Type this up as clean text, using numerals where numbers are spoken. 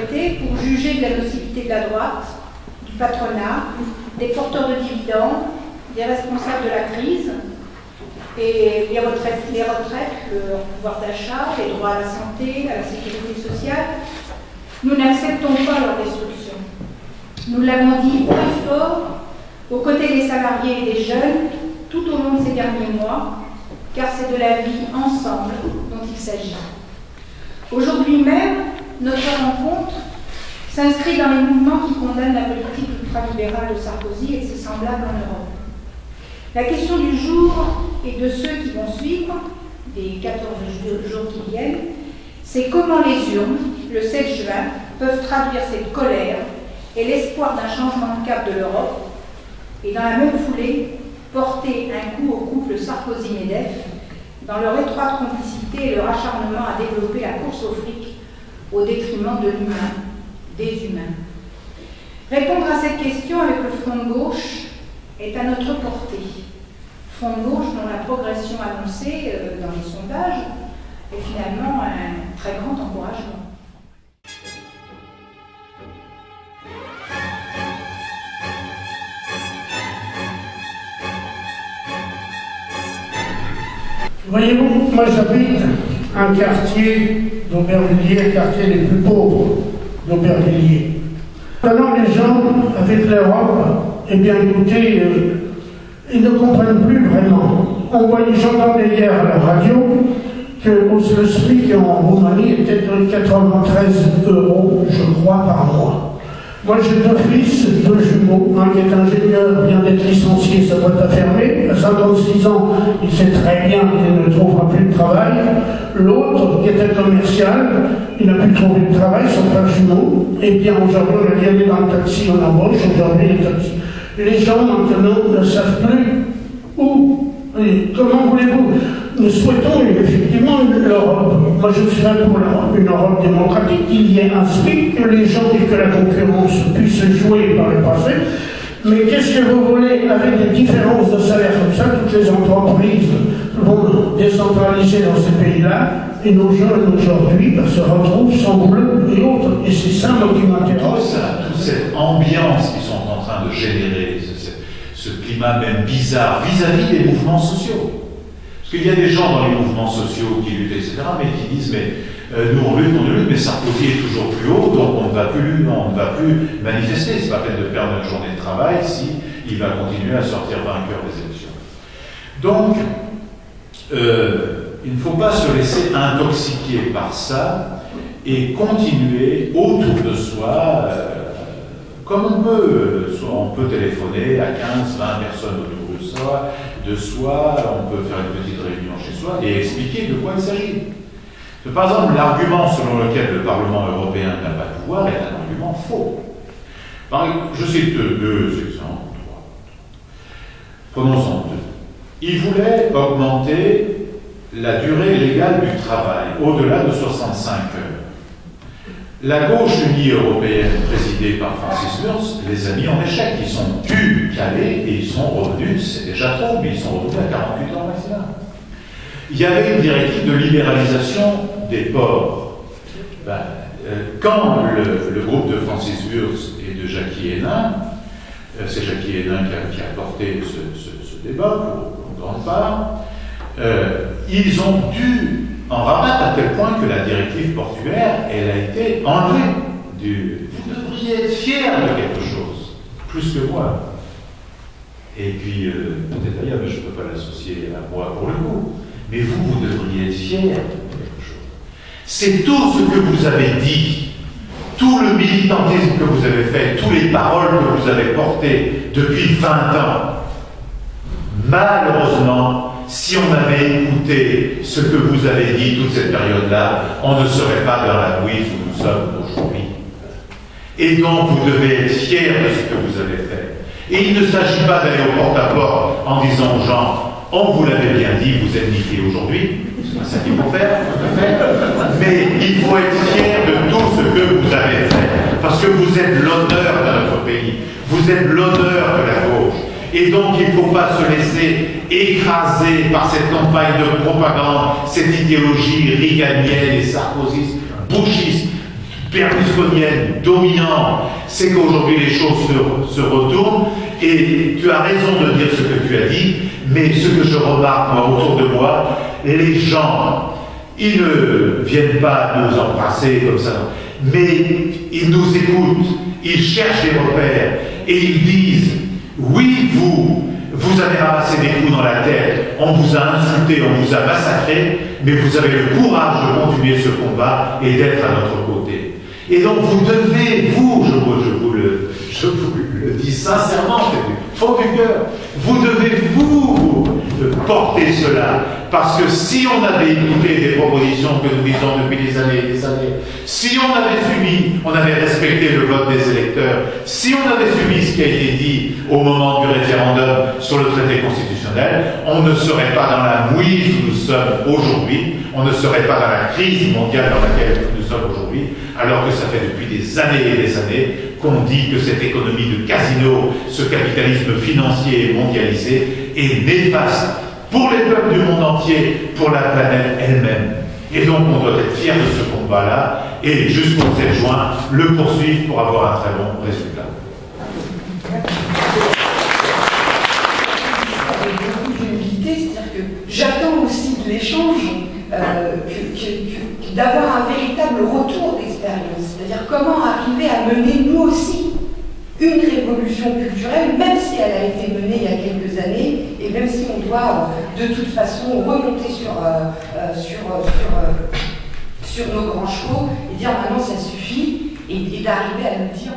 majorité pour juger de la nocivité de la droite, du patronat, des porteurs de dividendes, des responsables de la crise, et les retraites, le pouvoir d'achat, les droits à la santé, à la sécurité sociale. Nous n'acceptons pas leur destruction. Nous l'avons dit très fort aux côtés des salariés et des jeunes tout au long de ces derniers mois, car c'est de la vie ensemble dont il s'agit. Aujourd'hui même, notre rencontre s'inscrit dans les mouvements qui condamnent la politique ultralibérale de Sarkozy et de ses semblables en Europe. La question du jour et de ceux qui vont suivre, des 14 jours qui viennent, c'est comment les urnes, le 7 juin, peuvent traduire cette colère et l'espoir d'un changement de cap de l'Europe, et dans la même foulée, porter un coup au couple Sarkozy-Medef dans leur étroite complicité et leur acharnement à développer la course au fric au détriment de l'humain, des humains. Répondre à cette question avec le front de gauche est à notre portée. Front de gauche dont la progression annoncée dans les sondages est finalement un très grand encouragement. Voyez-vous, moi j'habite un quartier d'Aubervilliers, un quartier les plus pauvres d'Aubervilliers. Maintenant les gens, avec l'Europe, eh bien écoutez, ils ne comprennent plus vraiment. J'entendais hier à la radio que le SMIC en Roumanie était de 93 €, je crois, par mois. Moi j'ai deux fils, deux jumeaux, un qui est ingénieur, vient d'être licencié, sa boîte a fermé, à 56 ans, il sait très bien qu'il ne trouvera plus de travail. L'autre, qui était commercial, il n'a plus trouvé de travail, son frère jumeau. Et bien aujourd'hui, on a dit aller dans le taxi, on embauche, aujourd'hui les taxis. Les gens maintenant ne savent plus où, et comment voulez-vous. Nous souhaitons effectivement l'Europe. Moi je serais pour l'Europe, une Europe démocratique, qu'il y ait un SMIC, que les gens et que la concurrence puissent jouer par le passé. Mais qu'est-ce que vous voulez, avec des différences de salaire comme ça, toutes les entreprises vont décentraliser dans ces pays-là, et nos jeunes aujourd'hui se retrouvent sans boulot et autres. Et c'est ça moi qui m'intéresse. Toute cette ambiance qu'ils sont en train de générer, ce climat même bizarre vis-à-vis des mouvements sociaux. Parce qu'il y a des gens dans les mouvements sociaux qui luttent, etc., mais qui disent, mais nous on lutte, mais Sarkozy est toujours plus haut, donc on ne va plus manifester. C'est pas la peine de perdre une journée de travail si il va continuer à sortir vainqueur des élections. Donc, il ne faut pas se laisser intoxiquer par ça et continuer autour de soi, comme on peut. On peut téléphoner à 15, 20 personnes autour de soi, on peut faire une petite réunion chez soi et expliquer de quoi il s'agit. Par exemple, l'argument selon lequel le Parlement européen n'a pas de pouvoir est un argument faux. Je cite deux exemples. Prenons-en deux. Il voulait augmenter la durée légale du travail au-delà de 65 heures. La gauche unie européenne, présidée par Francis Wurst, les a mis en échec. Ils sont dû caler et ils sont revenus, c'est déjà trop, mais ils sont revenus à 48 ans maximum. Il y avait une directive de libéralisation des ports. Quand le groupe de Francis Wurst et de Jackie Hénin, c'est Jackie Hénin qui a porté ce débat pour grande part, ils ont dû en rabattre à tel point que la directive portuaire, elle a été enlevée. Vous devriez être fiers de quelque chose, plus que moi. Et puis, peut-être d'ailleurs, mais je ne peux pas l'associer à moi pour le coup, mais vous devriez être fiers de quelque chose. C'est tout ce que vous avez dit, tout le militantisme que vous avez fait, toutes les paroles que vous avez portées depuis 20 ans. Malheureusement, si on avait écouté ce que vous avez dit toute cette période-là, on ne serait pas dans la bouise où nous sommes aujourd'hui. Et donc, vous devez être fiers de ce que vous avez fait. Et il ne s'agit pas d'aller au porte-à-porte en disant aux gens, on vous l'avait bien dit, vous êtes niqués aujourd'hui. C'est pas ça qu'il faut faire, tout à fait. Mais il faut être fier de tout ce que vous avez fait. Parce que vous êtes l'honneur de notre pays. Vous êtes l'honneur de la gauche. Et donc, il ne faut pas se laisser écraser par cette campagne de propagande, cette idéologie réganienne et sarkozyste, bushiste, berlusconienne, dominante, c'est qu'aujourd'hui les choses se retournent, et tu as raison de dire ce que tu as dit, mais ce que je remarque moi, autour de moi, les gens, ils ne viennent pas nous embrasser comme ça, mais ils nous écoutent, ils cherchent des repères, et ils disent, oui, vous avez ramassé des coups dans la tête, on vous a insulté, on vous a massacré, mais vous avez le courage de continuer ce combat et d'être à notre côté. Et donc vous devez, je vous le dis sincèrement, c'est du fond du cœur, vous devez vous porter cela, parce que si on avait écouté des propositions que nous disons depuis des années et des années, si on avait suivi, on avait respecté le vote des électeurs, si on avait suivi ce qui a été dit au moment du référendum sur le traité constitutionnel, on ne serait pas dans la mouise où nous sommes aujourd'hui, on ne serait pas dans la crise mondiale dans laquelle nous sommes aujourd'hui, alors que ça fait depuis des années et des années qu'on dit que cette économie de casino, ce capitalisme financier mondialisé est néfaste pour les peuples du monde entier, pour la planète elle-même. Et donc on doit être fiers de ce combat-là et jusqu'au 7 juin le poursuivre pour avoir un très bon résultat. Avec beaucoup d'humilité, c'est-à-dire que j'attends aussi de l'échange d'avoir un véritable retour d'expérience, c'est-à-dire comment arriver à mener nous aussi une révolution culturelle, même si elle a été menée il y a quelques années, et même si on doit de toute façon remonter sur nos grands chevaux et dire maintenant ça suffit, et d'arriver à nous dire